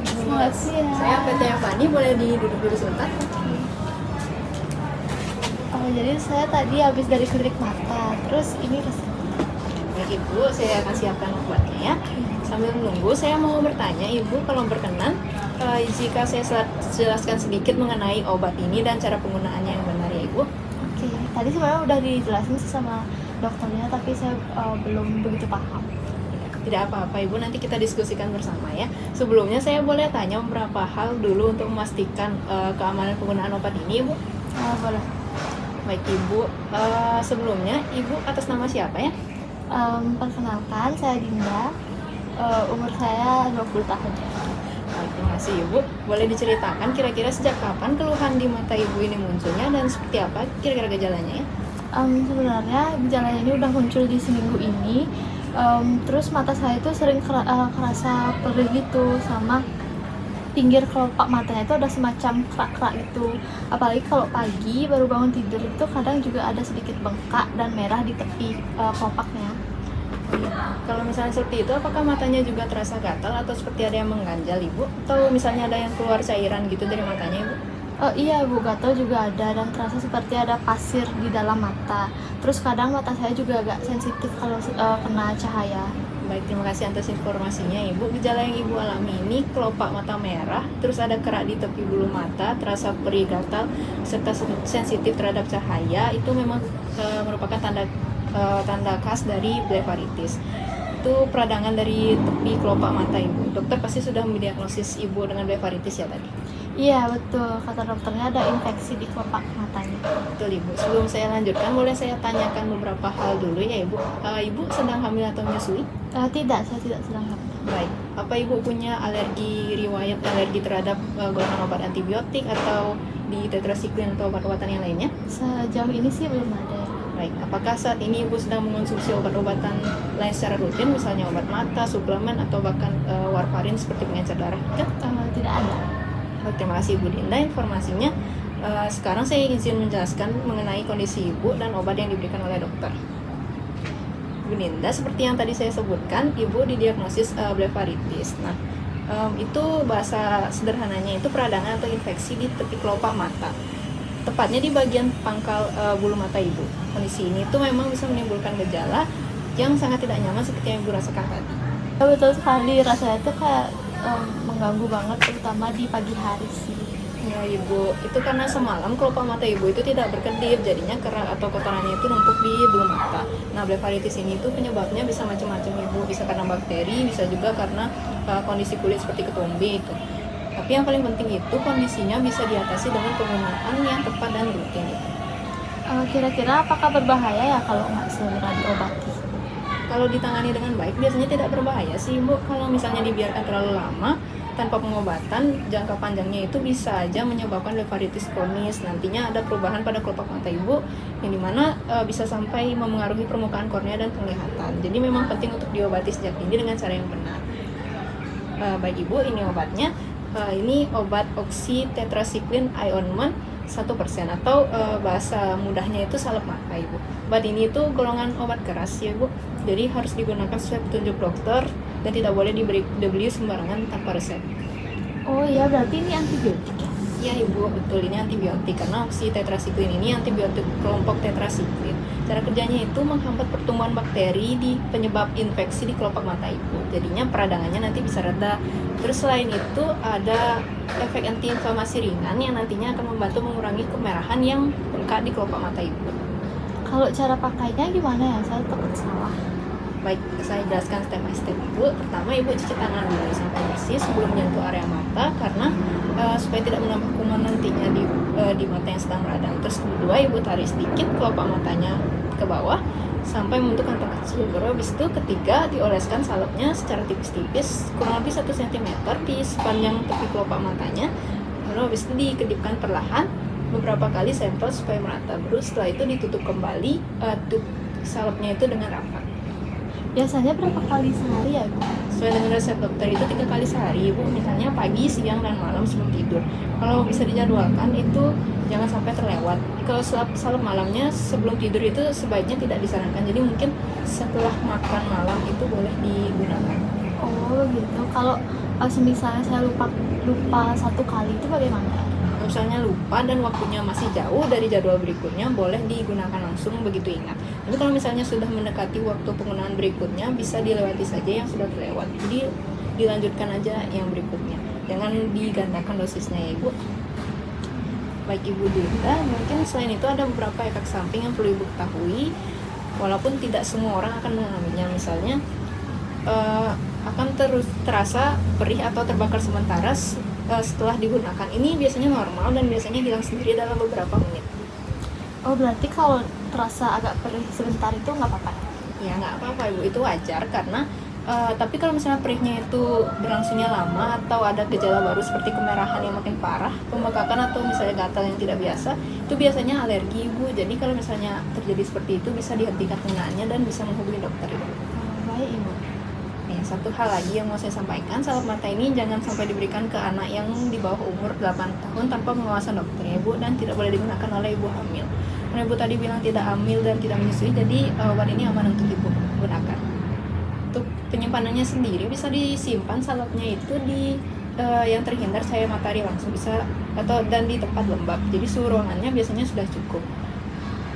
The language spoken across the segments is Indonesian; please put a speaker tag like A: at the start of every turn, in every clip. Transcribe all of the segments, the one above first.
A: Selamat siang.
B: Saya PT Fani, boleh duduk dulu sebentar?
A: Oh, jadi saya tadi habis dari klinik mata, terus ini resepnya.
B: Baik Ibu, saya akan siapkan obatnya ya. Sambil menunggu, saya mau bertanya Ibu, kalau berkenan, jika saya jelaskan sedikit mengenai obat ini dan cara penggunaannya yang benar ya Ibu.
A: Oke, tadi sebenarnya udah dijelasin sih sama dokternya, tapi saya belum begitu paham.
B: Tidak apa-apa Ibu, nanti kita diskusikan bersama ya. Sebelumnya saya boleh tanya beberapa hal dulu untuk memastikan keamanan penggunaan obat ini Ibu?
A: Boleh.
B: Baik Ibu, sebelumnya Ibu atas nama siapa ya?
A: Perkenalkan, saya Dinda. Umur saya 20 tahun.
B: Baik, terima kasih Ibu. Boleh diceritakan kira-kira sejak kapan keluhan di mata Ibu ini munculnya dan seperti apa kira-kira gejalanya ya?
A: Sebenarnya gejalanya ini udah muncul di seminggu ini. Terus mata saya itu sering kerasa perih gitu, sama pinggir kelopak matanya itu ada semacam kerak-kerak gitu. Apalagi kalau pagi baru bangun tidur itu kadang juga ada sedikit bengkak dan merah di tepi kelopaknya.
B: Kalau misalnya seperti itu, apakah matanya juga terasa gatal atau seperti ada yang mengganjal Ibu? Atau misalnya ada yang keluar cairan gitu dari matanya Ibu?
A: Iya Bu, gatal juga ada dan terasa seperti ada pasir di dalam mata. Terus kadang mata saya juga agak sensitif kalau kena cahaya.
B: Baik, terima kasih atas informasinya Ibu. Gejala yang Ibu alami ini kelopak mata merah, terus ada kerak di tepi bulu mata, terasa perih gatal, serta sensitif terhadap cahaya. Itu memang merupakan tanda khas dari blefaritis. Itu peradangan dari tepi kelopak mata Ibu. Dokter pasti sudah mendiagnosis Ibu dengan blefaritis ya tadi?
A: Iya betul, kata dokternya ada infeksi di kelopak matanya.
B: Betul Ibu. Sebelum saya lanjutkan, boleh saya tanyakan beberapa hal dulu ya Ibu. Ibu sedang hamil atau menyusui?
A: Tidak, saya tidak sedang hamil.
B: Baik. Apa Ibu punya riwayat alergi terhadap golongan obat antibiotik atau di tetrasiklin atau obat-obatan yang lainnya?
A: Sejauh ini sih belum ada.
B: Baik. Apakah saat ini Ibu sedang mengonsumsi obat-obatan lain secara rutin, misalnya obat mata, suplemen, atau bahkan warfarin seperti pengencer darah?
A: Tidak ada.
B: Baik, terima kasih Ibu Dinda informasinya. Sekarang saya izin menjelaskan mengenai kondisi Ibu dan obat yang diberikan oleh dokter. Ibu Dinda, seperti yang tadi saya sebutkan, Ibu didiagnosis blefaritis. Nah, itu bahasa sederhananya itu peradangan atau infeksi di tepi kelopak mata, tepatnya di bagian pangkal bulu mata Ibu. Kondisi ini tuh memang bisa menimbulkan gejala yang sangat tidak nyaman seperti yang Ibu rasakan tadi.
A: Betul sekali, rasanya itu kayak mengganggu banget, terutama di pagi hari sih.
B: Ya Ibu, itu karena semalam kelopak mata Ibu itu tidak berkedip, jadinya kerak atau kotorannya itu numpuk di bulu mata. Nah, blefaritis ini tuh penyebabnya bisa macam-macam Ibu, bisa karena bakteri, bisa juga karena kondisi kulit seperti ketombe itu. Tapi yang paling penting itu kondisinya bisa diatasi dengan penggunaan yang tepat dan rutin itu.
A: Kira-kira apakah berbahaya ya kalau nggak segera diobati?
B: Kalau ditangani dengan baik biasanya tidak berbahaya sih Ibu. Kalau misalnya dibiarkan terlalu lama tanpa pengobatan, jangka panjangnya itu bisa aja menyebabkan blefaritis kronis. Nantinya ada perubahan pada kelopak mata Ibu yang dimana bisa sampai memengaruhi permukaan kornea dan penglihatan. Jadi memang penting untuk diobati sejak dini dengan cara yang benar. Baik Ibu, ini obatnya. Ini obat oxytetracycline ointment 1% atau bahasa mudahnya itu salep mata Ibu. Obat ini itu golongan obat keras ya Ibu. Jadi harus digunakan sesuai petunjuk dokter dan tidak boleh dibeli sembarangan tanpa resep.
A: Oh iya, berarti ini antibiotik ya?
B: Iya Ibu, betul, ini antibiotik karena oxytetracycline ini antibiotik kelompok tetrasiklin. Cara kerjanya itu menghambat pertumbuhan bakteri di penyebab infeksi di kelopak mata Ibu. Jadinya peradangannya nanti bisa reda. Terus selain itu ada efek antiinflamasi ringan yang nantinya akan membantu mengurangi kemerahan yang bengkak di kelopak mata Ibu.
A: Kalau cara pakainya gimana ya? Saya takut salah.
B: Baik, saya jelaskan step by step Ibu. Pertama Ibu cuci tangan dulu sampai bersih sebelum menyentuh area mata karena supaya tidak menambah kuman nantinya di mata yang sedang radang. Terus kedua Ibu tarik sedikit kelopak matanya ke bawah sampai membentuk kantong kecil. Baru habis itu ketiga dioleskan salepnya secara tipis-tipis kurang lebih 1 cm di sepanjang tepi kelopak matanya. Lalu habis itu dikedipkan perlahan beberapa kali sampel supaya merata. Baru setelah itu ditutup kembali salepnya itu dengan rapat.
A: Biasanya berapa kali sehari ya Bu?
B: Sesuai dengan resep dokter itu 3 kali sehari Ibu, misalnya pagi, siang, dan malam sebelum tidur. Kalau bisa dijadwalkan itu jangan sampai terlewat. Kalau salep malamnya sebelum tidur itu sebaiknya tidak disarankan, jadi mungkin setelah makan malam itu boleh digunakan.
A: Oh gitu, Kalau misalnya saya lupa satu kali itu bagaimana?
B: Misalnya lupa dan waktunya masih jauh dari jadwal berikutnya, boleh digunakan langsung begitu ingat. Tapi kalau misalnya sudah mendekati waktu penggunaan berikutnya, bisa dilewati saja yang sudah terlewat. Jadi dilanjutkan aja yang berikutnya. Jangan digandakan dosisnya ya Ibu. Baik Ibu Dinda, mungkin selain itu ada beberapa efek samping yang perlu Ibu ketahui. Walaupun tidak semua orang akan mengalaminya. Misalnya akan terus terasa perih atau terbakar sementara setelah digunakan. Ini biasanya normal dan biasanya hilang sendiri dalam beberapa menit.
A: Oh, berarti kalau terasa agak perih sebentar itu nggak apa-apa?
B: Ya nggak apa-apa Ibu, itu wajar karena tapi kalau misalnya perihnya itu berlangsungnya lama atau ada gejala baru seperti kemerahan yang makin parah, pembekakan atau misalnya gatal yang tidak biasa, itu biasanya alergi Ibu. Jadi kalau misalnya terjadi seperti itu bisa dihentikan penggunaannya dan bisa menghubungi dokter Ibu.
A: Baik Ibu.
B: Ya, satu hal lagi yang mau saya sampaikan, salep mata ini jangan sampai diberikan ke anak yang di bawah umur 8 tahun tanpa pengawasan dokter ya Ibu, dan tidak boleh digunakan oleh ibu hamil. Karena Ibu tadi bilang tidak hamil dan tidak menyusui, jadi obat ini aman untuk Ibu gunakan. Untuk penyimpanannya sendiri bisa disimpan salepnya itu di yang terhindar cahaya matahari langsung bisa dan di tempat lembab. Jadi suhu ruangannya biasanya sudah cukup.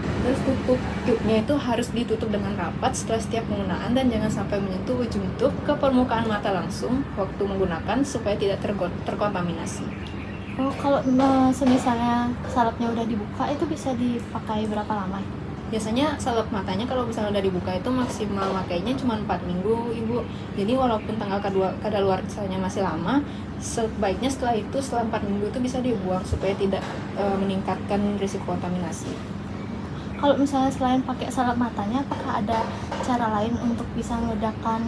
B: Terus tutup tubnya itu harus ditutup dengan rapat setelah setiap penggunaan dan jangan sampai menyentuh ujung tub ke permukaan mata langsung waktu menggunakan supaya tidak terkontaminasi.
A: Oh, kalau misalnya salepnya udah dibuka itu bisa dipakai berapa lama?
B: Biasanya salep matanya kalau misalnya udah dibuka itu maksimal makainya cuma 4 minggu Ibu. Jadi walaupun tanggal kadaluarsanya masih lama, sebaiknya setelah 4 minggu itu bisa dibuang supaya tidak meningkatkan risiko kontaminasi.
A: Kalau misalnya selain pakai salep matanya, apakah ada cara lain untuk bisa meredakan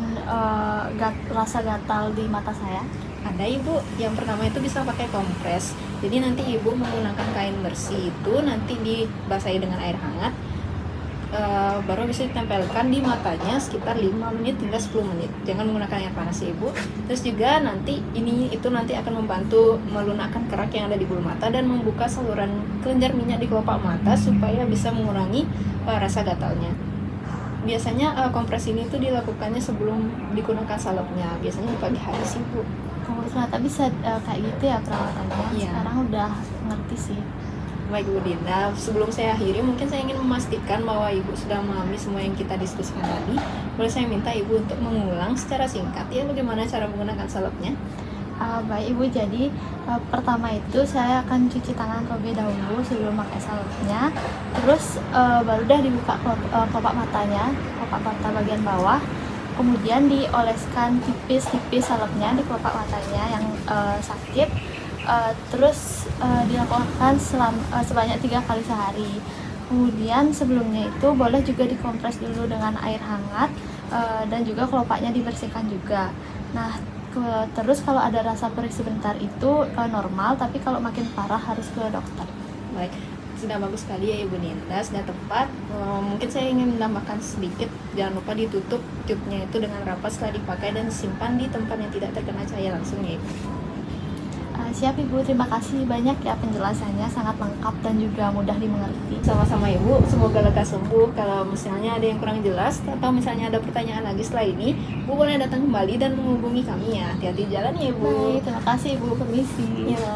A: rasa gatal di mata saya?
B: Ada Ibu, yang pertama itu bisa pakai kompres. Jadi nanti Ibu menggunakan kain bersih itu nanti dibasahi dengan air hangat, baru bisa ditempelkan di matanya sekitar 5 menit hingga 10 menit. Jangan menggunakan air panas ya Ibu. Terus juga nanti nanti akan membantu melunakkan kerak yang ada di bulu mata dan membuka saluran kelenjar minyak di kelopak mata supaya bisa mengurangi rasa gatalnya. Biasanya kompres ini tuh dilakukannya sebelum digunakan salepnya, biasanya di pagi hari sih Bu.
A: Oh, ternyata bisa kayak gitu ya perawatannya.
B: Iya.
A: Sekarang udah ngerti sih.
B: Baik Bu Dinda, sebelum saya akhiri mungkin saya ingin memastikan bahwa Ibu sudah memahami semua yang kita diskusikan tadi. Boleh saya minta Ibu untuk mengulang secara singkat ya bagaimana cara menggunakan salepnya?
A: Baik Ibu, jadi pertama itu saya akan cuci tangan terlebih dahulu sebelum pakai salepnya. Terus baru dah dibuka kelopak matanya, kelopak mata bagian bawah. Kemudian dioleskan tipis-tipis salepnya di kelopak matanya yang sakit. Terus dilakukan sebanyak 3 kali sehari. Kemudian sebelumnya itu boleh juga dikompres dulu dengan air hangat dan juga kelopaknya dibersihkan juga. Nah, terus kalau ada rasa perih sebentar itu normal, tapi kalau makin parah harus ke dokter.
B: Baik, sudah bagus sekali ya Ibu Ninda, sudah tepat. Mungkin saya ingin menambahkan sedikit, jangan lupa ditutup tubnya itu dengan rapat setelah dipakai dan simpan di tempat yang tidak terkena cahaya langsung ya Ibu.
A: Siap Ibu, terima kasih banyak ya penjelasannya, sangat lengkap dan juga mudah dimengerti.
B: Sama-sama Ibu, semoga lekas sembuh. Kalau misalnya ada yang kurang jelas atau misalnya ada pertanyaan lagi setelah ini, Ibu boleh datang kembali dan menghubungi kami ya. Hati-hati jalan ya Ibu.
A: Baik, terima kasih Ibu, permisi.
B: Ya.